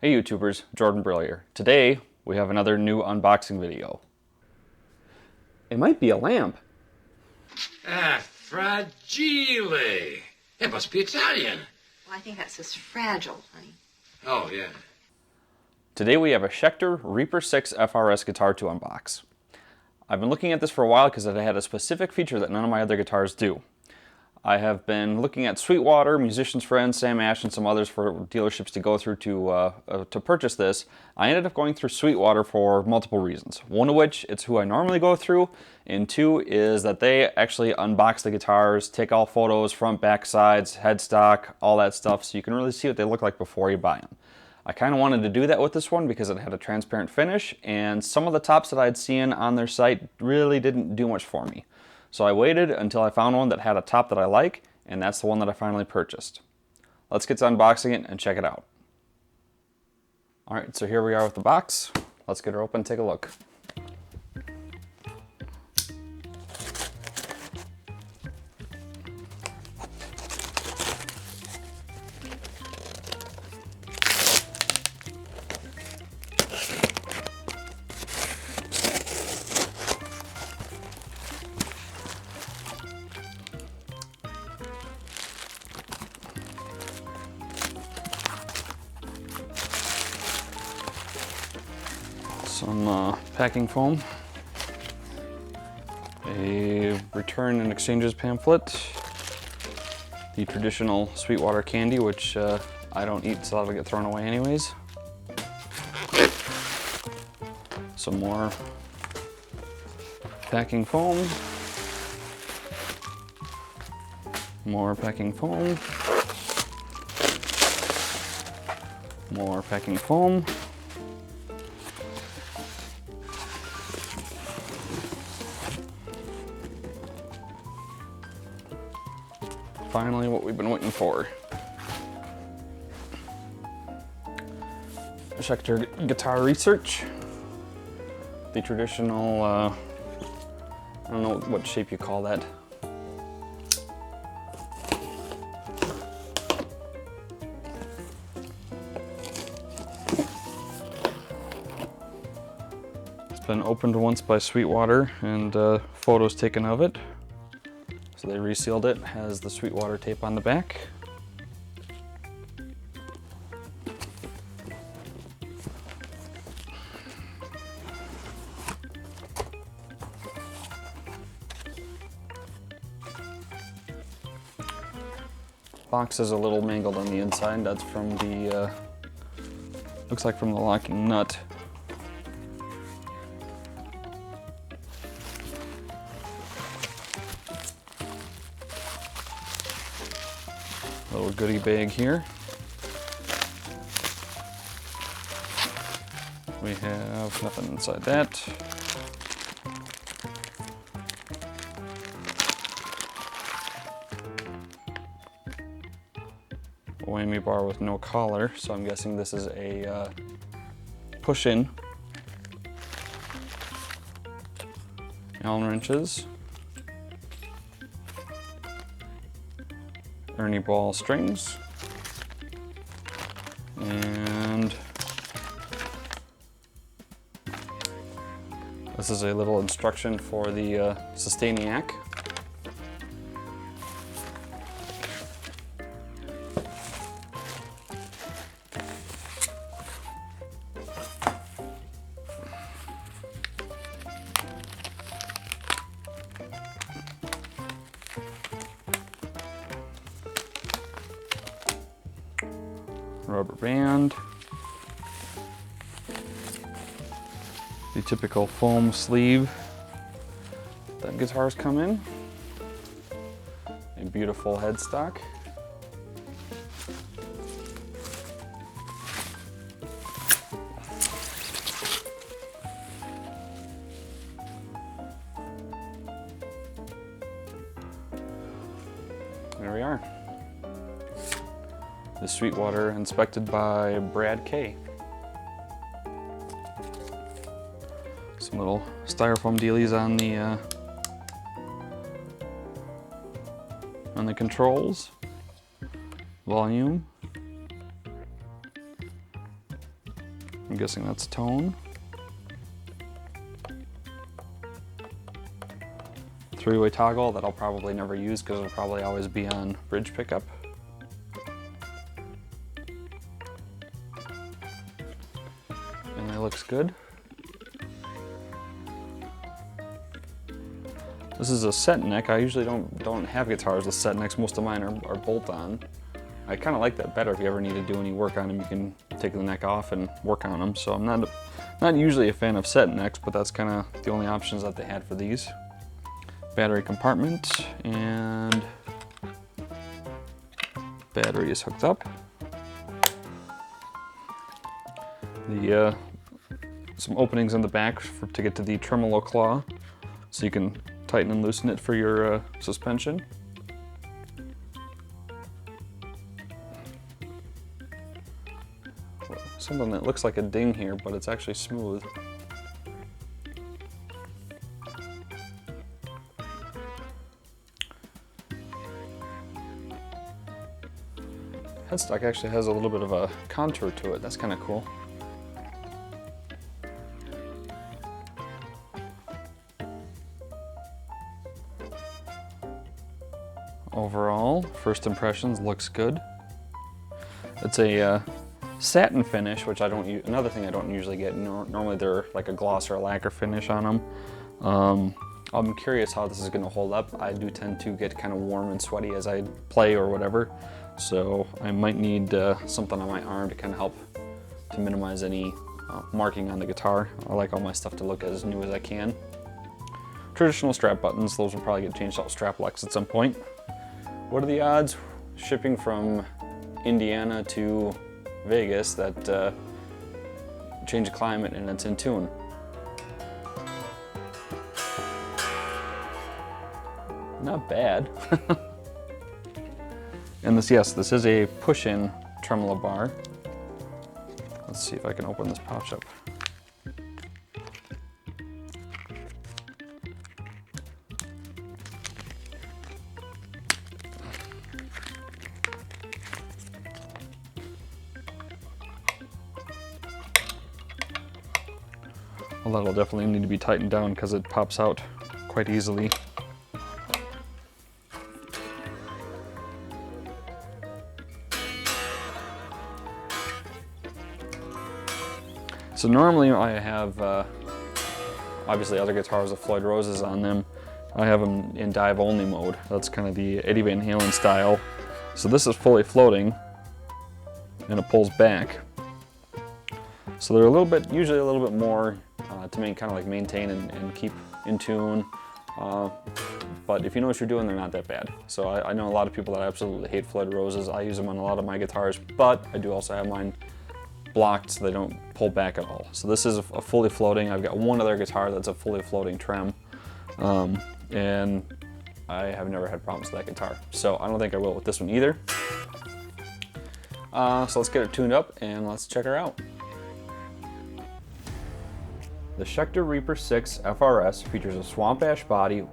Hey YouTubers, Jordan Brill here. Today we have another new unboxing video. It might be a lamp. Ah, fragile. It must be Italian. Well, I think that says fragile, honey. Oh, yeah. Today we have a Schecter Reaper 6 FRS guitar to unbox. I've been looking at this for a while because it had a specific feature that none of my other guitars do. I have been looking at Sweetwater, Musician's Friend, Sam Ash, and some others for dealerships to go through to purchase this. I ended up going through Sweetwater for multiple reasons. One of which, it's who I normally go through, and two is that they actually unbox the guitars, take all photos, front, back, sides, headstock, all that stuff, so you can really see what they look like before you buy them. I kind of wanted to do that with this one because it had a transparent finish, and some of the tops that I'd seen on their site really didn't do much for me. So I waited until I found one that had a top that I like, and that's the one that I finally purchased. Let's get to unboxing it and check it out. Alright, so here we are with the box. Let's get her open and take a look. Some packing foam, a return and exchanges pamphlet, the traditional Sweetwater candy, which I don't eat, so that'll get thrown away anyways. Some more packing foam, more packing foam, more packing foam. Finally, what we've been waiting for. Schecter Guitar Research. The traditional, I don't know what shape you call that. It's been opened once by Sweetwater and photos taken of it. So they resealed it, has the Sweetwater tape on the back. Box is a little mangled on the inside. That's from the, looks like from the locking nut. Little goodie bag here. We have nothing inside that. A whammy bar with no collar, so I'm guessing this is a push-in. Allen wrenches. Ernie ball strings, and this is a little instruction for the Sustainiac. Rubber band, the typical foam sleeve that guitars come in, a beautiful headstock, there we are. The Sweetwater inspected by Brad K. Some little styrofoam dealies on the controls, volume, I'm guessing that's tone. 3-way toggle that I'll probably never use because it'll probably always be on bridge pickup. And it looks good. This is a set neck. I usually don't have guitars with set necks. Most of mine are bolt-on. I kind of like that better. If you ever need to do any work on them, you can take the neck off and work on them. So I'm not usually a fan of set necks, but that's kind of the only options that they had for these. Battery compartment, and battery is hooked up. The some openings in the back to get to the tremolo claw, so you can tighten and loosen it for your suspension. Something that looks like a ding here, but it's actually smooth. Headstock actually has a little bit of a contour to it. That's kind of cool. Overall, first impressions, looks good. It's a satin finish, which I don't use. Another thing I don't usually get. Normally they're like a gloss or a lacquer finish on them. I'm curious how this is going to hold up. I do tend to get kind of warm and sweaty as I play or whatever, so I might need something on my arm to kind of help to minimize any marking on the guitar. I like all my stuff to look as new as I can. Traditional strap buttons, those will probably get changed out with strap locks at some point. What are the odds shipping from Indiana to Vegas that change of climate and it's in tune? Not bad. And this is a push-in tremolo bar. Let's see if I can open this pouch up. Well, that'll definitely need to be tightened down because it pops out quite easily. So normally I have, obviously other guitars with Floyd Roses on them. I have them in dive only mode. That's kind of the Eddie Van Halen style. So this is fully floating and it pulls back. So they're usually a little bit more to maintain and keep in tune. But if you know what you're doing, they're not that bad. So I know a lot of people that absolutely hate Floyd Roses. I use them on a lot of my guitars, but I do also have mine blocked so they don't pull back at all. So this is a fully floating. I've got one other guitar that's a fully floating trem, and I have never had problems with that guitar. So I don't think I will with this one either. So let's get it tuned up and let's check her out. The Schecter Reaper 6 FRS features a swamp ash body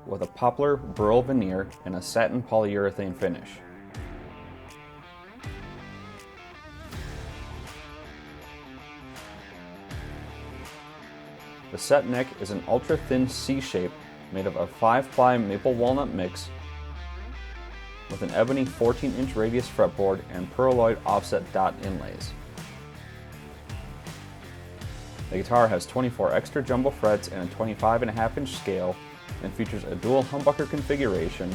with a poplar burl veneer and a satin polyurethane finish. The set neck is an ultra-thin C shape made of a 5-ply maple walnut mix with an ebony 14-inch radius fretboard and pearloid offset dot inlays. The guitar has 24 extra jumbo frets and a 25.5-inch scale and features a dual humbucker configuration,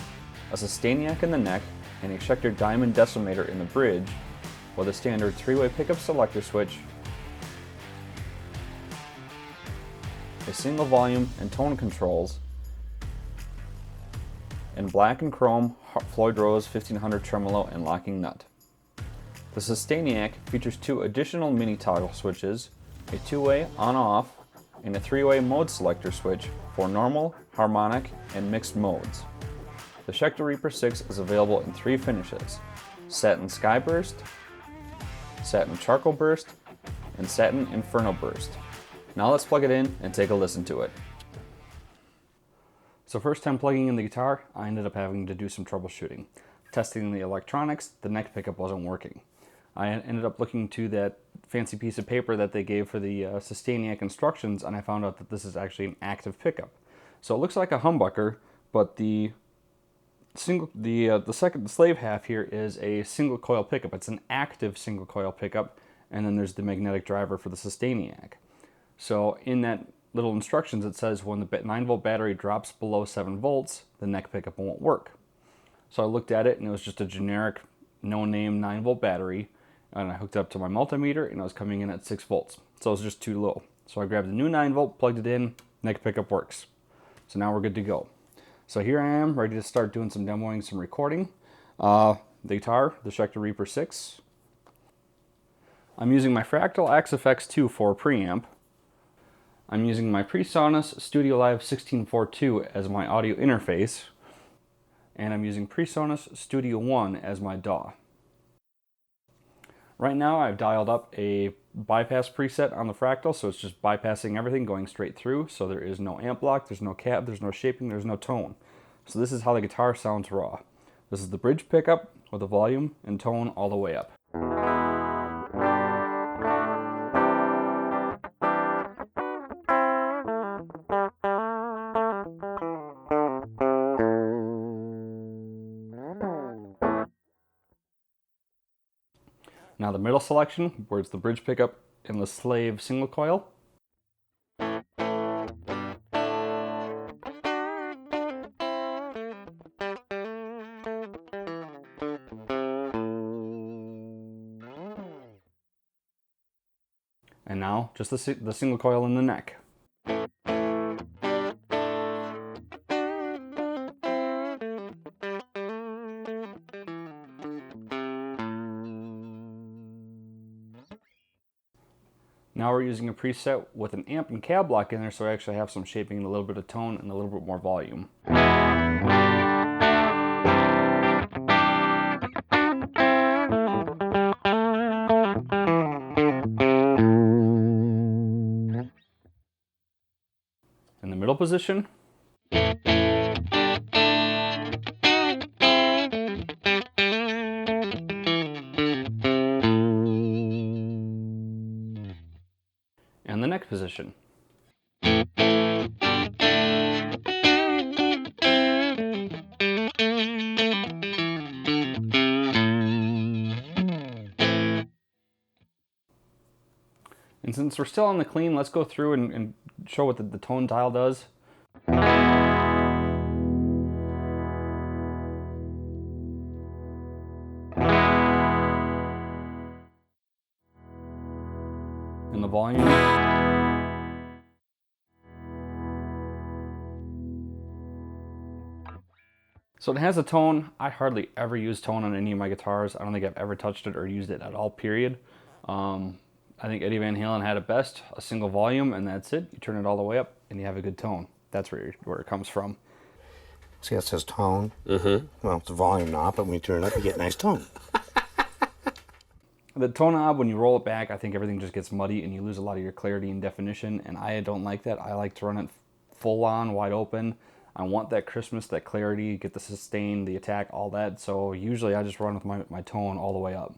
a Sustainiac in the neck, and a Schecter diamond decimator in the bridge, with a standard 3-way pickup selector switch, a single volume and tone controls, and black and chrome Floyd Rose 1500 tremolo and locking nut. The Sustainiac features 2 additional mini toggle switches, a 2-way on-off, and a 3-way mode selector switch for normal, harmonic, and mixed modes. The Schecter Reaper 6 is available in 3 finishes: Satin Sky Burst, Satin Charcoal Burst, and Satin Inferno Burst. Now let's plug it in and take a listen to it. So first time plugging in the guitar, I ended up having to do some troubleshooting. Testing the electronics, the neck pickup wasn't working. I ended up looking to that fancy piece of paper that they gave for the Sustainiac instructions, and I found out that this is actually an active pickup. So it looks like a humbucker, but the second slave half here is a single coil pickup. It's an active single coil pickup, and then there's the magnetic driver for the Sustainiac. So in that little instructions it says when the 9-volt battery drops below 7 volts, the neck pickup won't work. So I looked at it and it was just a generic no-name 9-volt battery, and I hooked it up to my multimeter and it was coming in at 6 volts. So it was just too low. So I grabbed the new 9-volt, plugged it in, neck pickup works. So now we're good to go. So here I am, ready to start doing some demoing, some recording. The guitar, the Schecter Reaper 6. I'm using my Fractal XFX2 for preamp. I'm using my PreSonus Studio Live 1642 as my audio interface. And I'm using PreSonus Studio One as my DAW. Right now I've dialed up a bypass preset on the Fractal, so it's just bypassing everything, going straight through, so there is no amp block, there's no cab, there's no shaping, there's no tone. So this is how the guitar sounds raw. This is the bridge pickup with the volume and tone all the way up. Now the middle selection, where it's the bridge pickup and the slave single coil. And now just the single coil in the neck. Now we're using a preset with an amp and cab block in there, so I actually have some shaping and a little bit of tone and a little bit more volume. In the middle position. And the neck position. And since we're still on the clean, let's go through and show what the tone dial does. And the volume. So it has a tone. I hardly ever use tone on any of my guitars. I don't think I've ever touched it or used it at all, period. I think Eddie Van Halen had it best, a single volume, and that's it. You turn it all the way up and you have a good tone. That's where it comes from. See, it says tone. Mm-hmm. Well, it's a volume knob, but when you turn it up, you get nice tone. The tone knob, when you roll it back, I think everything just gets muddy and you lose a lot of your clarity and definition, and I don't like that. I like to run it full on, wide open. I want that crispness, that clarity, get the sustain, the attack, all that. So usually I just run with my tone all the way up.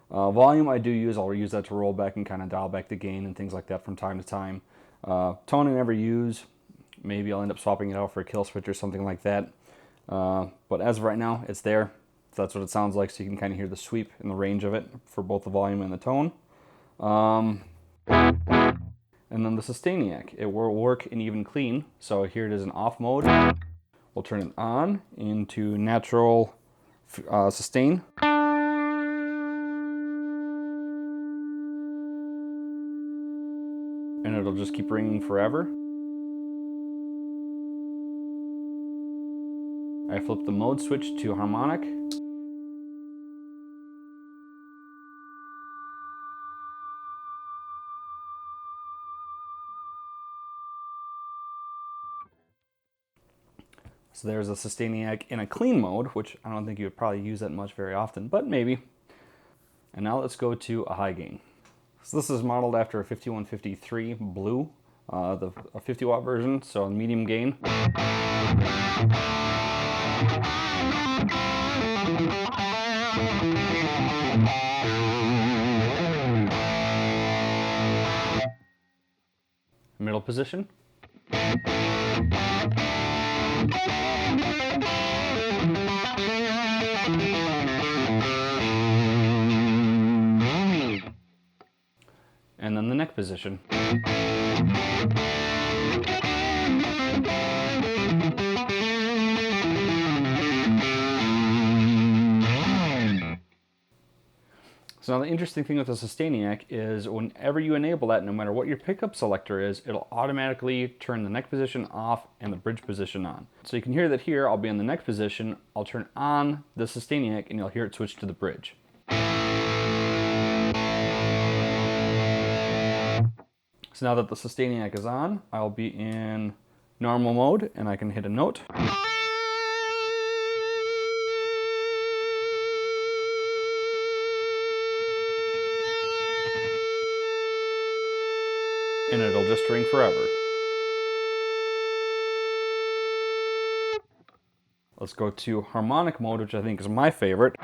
Volume I do use. I'll use that to roll back and kind of dial back the gain and things like that from time to time. Tone I never use. Maybe I'll end up swapping it out for a kill switch or something like that. But as of right now, it's there. So that's what it sounds like, so you can kind of hear the sweep and the range of it for both the volume and the tone. And then the Sustainiac. It will work in even clean. So here it is in off mode. We'll turn it on into natural sustain. And it'll just keep ringing forever. I flip the mode switch to harmonic. So there's a Sustainiac in a clean mode, which I don't think you would probably use that much very often, but maybe. And now let's go to a high gain. So this is modeled after a 5153 Blue, a 50 watt version, so medium gain. middle position. And then the neck position. So now the interesting thing with the Sustainiac is whenever you enable that, no matter what your pickup selector is, it'll automatically turn the neck position off and the bridge position on. So you can hear that here, I'll be in the neck position, I'll turn on the Sustainiac and you'll hear it switch to the bridge. So now that the Sustainiac is on, I'll be in normal mode and I can hit a note. And it'll just ring forever. Let's go to harmonic mode, which I think is my favorite.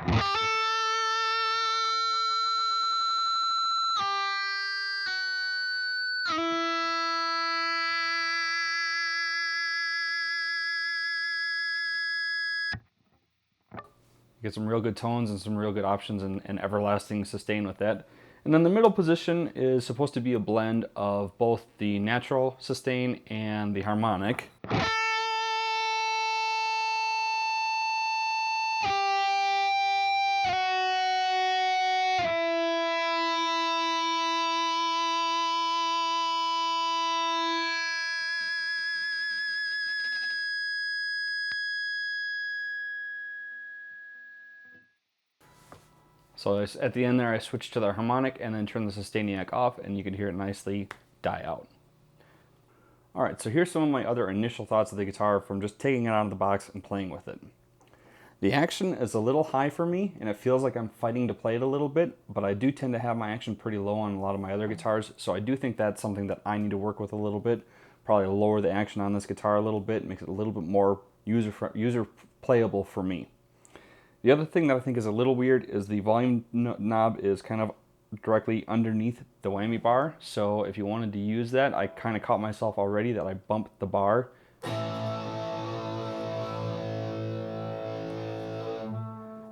Get some real good tones and some real good options and everlasting sustain with that. And then the middle position is supposed to be a blend of both the natural sustain and the harmonic. So at the end there, I switched to the harmonic and then turned the Sustainiac off, and you can hear it nicely die out. All right, so here's some of my other initial thoughts of the guitar from just taking it out of the box and playing with it. The action is a little high for me, and it feels like I'm fighting to play it a little bit, but I do tend to have my action pretty low on a lot of my other guitars, so I do think that's something that I need to work with a little bit. Probably lower the action on this guitar a little bit, makes it a little bit more user playable for me. The other thing that I think is a little weird is the volume knob is kind of directly underneath the whammy bar. So if you wanted to use that, I kind of caught myself already that I bumped the bar.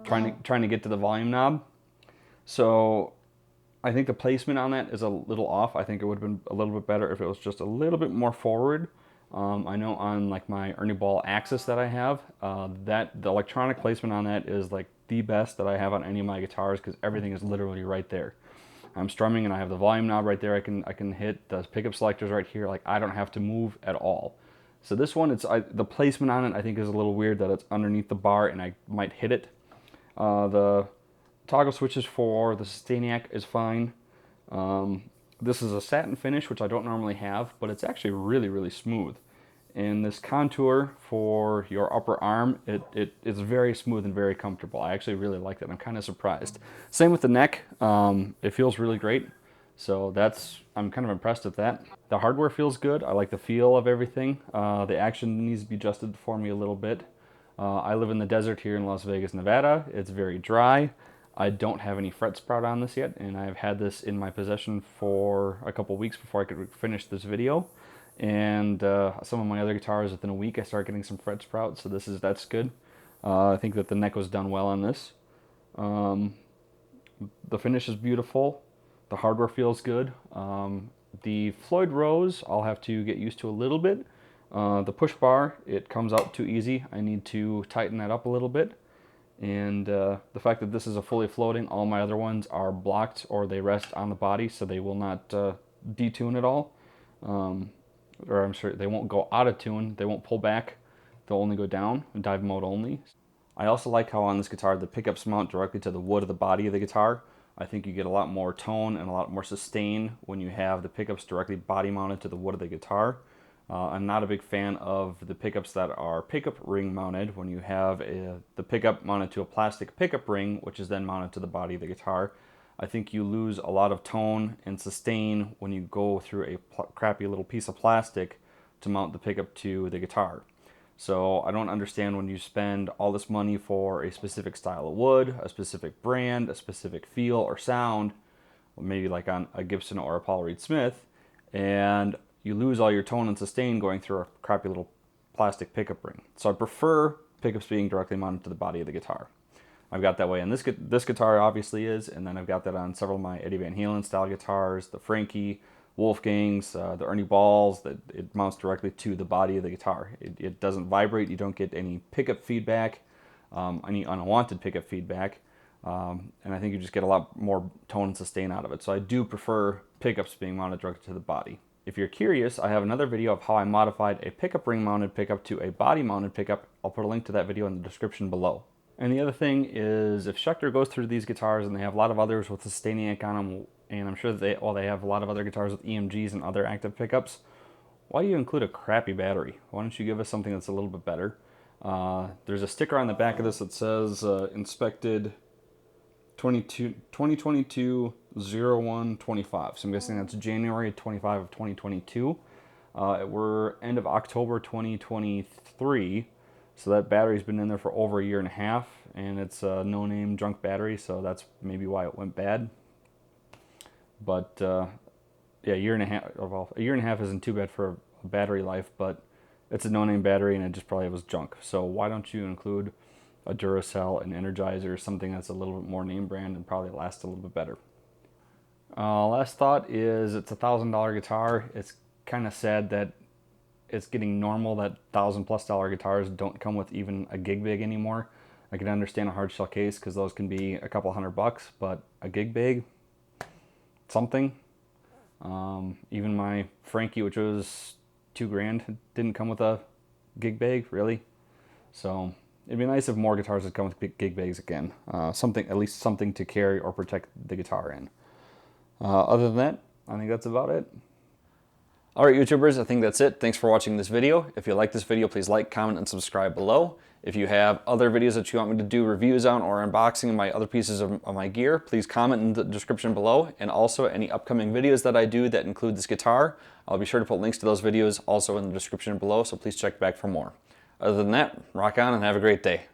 Trying to get to the volume knob. So I think the placement on that is a little off. I think it would have been a little bit better if it was just a little bit more forward. I know on like my Ernie Ball Axis that I have, that the electronic placement on that is like the best that I have on any of my guitars because everything is literally right there. I'm strumming and I have the volume knob right there. I can hit the pickup selectors right here. Like I don't have to move at all. So this one, the placement on it I think is a little weird that it's underneath the bar and I might hit it. The toggle switches for the Sustainiac is fine. This is a satin finish, which I don't normally have, but it's actually really, really smooth. And this contour for your upper arm, it is very smooth and very comfortable. I actually really like that. I'm kind of surprised. Same with the neck. It feels really great. So I'm kind of impressed with that. The hardware feels good. I like the feel of everything. The action needs to be adjusted for me a little bit. I live in the desert here in Las Vegas, Nevada. It's very dry. I don't have any fret sprout on this yet, and I've had this in my possession for a couple weeks before I could finish this video. And some of my other guitars, within a week, I started getting some fret sprouts, so that's good. I think that the neck was done well on this. The finish is beautiful. The hardware feels good. The Floyd Rose, I'll have to get used to a little bit. The push bar, it comes out too easy. I need to tighten that up a little bit. And the fact that this is a fully floating, all my other ones are blocked or they rest on the body, so they will not detune at all. Or I'm sure they won't go out of tune, they won't pull back, they'll only go down, dive mode only. I also like how on this guitar the pickups mount directly to the wood of the body of the guitar. I think you get a lot more tone and a lot more sustain when you have the pickups directly body mounted to the wood of the guitar. I'm not a big fan of the pickups that are pickup ring mounted when you have the pickup mounted to a plastic pickup ring, which is then mounted to the body of the guitar. I think you lose a lot of tone and sustain when you go through a crappy little piece of plastic to mount the pickup to the guitar. So I don't understand when you spend all this money for a specific style of wood, a specific brand, a specific feel or sound, maybe like on a Gibson or a Paul Reed Smith, and you lose all your tone and sustain going through a crappy little plastic pickup ring. So I prefer pickups being directly mounted to the body of the guitar. I've got that way on this guitar, obviously is, and then I've got that on several of my Eddie Van Halen style guitars, the Frankie, Wolfgangs, the Ernie Balls, that it mounts directly to the body of the guitar. It doesn't vibrate, you don't get any pickup feedback, any unwanted pickup feedback, and I think you just get a lot more tone and sustain out of it. So I do prefer pickups being mounted directly to the body. If you're curious, I have another video of how I modified a pickup ring mounted pickup to a body mounted pickup. I'll put a link to that video in the description below. And the other thing is, if Schecter goes through these guitars, and they have a lot of others with Sustainiac on them, and I'm sure they have a lot of other guitars with EMGs and other active pickups, why do you include a crappy battery? Why don't you give us something that's a little bit better? There's a sticker on the back of this that says inspected 2022-01-25. So I'm guessing that's January 25 of 2022. We're end of October 2023. So that battery's been in there for over a year and a half, and it's a no-name junk battery, so that's maybe why it went bad. But yeah, a year and a half isn't too bad for a battery life, but it's a no-name battery, and it just probably was junk. So why don't you include a Duracell, an Energizer, something that's a little bit more name brand and probably lasts a little bit better. Last thought is, it's a $1,000 guitar. It's kind of sad that it's getting normal that $1,000+ guitars don't come with even a gig big anymore. I can understand a hard shell case because those can be a couple $100, but a gig big, something. Even my Frankie, which was $2,000, didn't come with a gig bag, really. So it'd be nice if more guitars would come with gig bags again. At least something to carry or protect the guitar in. Other than that, I think that's about it. Alright YouTubers, I think that's it. Thanks for watching this video. If you like this video, please like, comment, and subscribe below. If you have other videos that you want me to do reviews on or unboxing my other pieces of my gear, please comment in the description below. And also any upcoming videos that I do that include this guitar, I'll be sure to put links to those videos also in the description below, so please check back for more. Other than that, rock on and have a great day.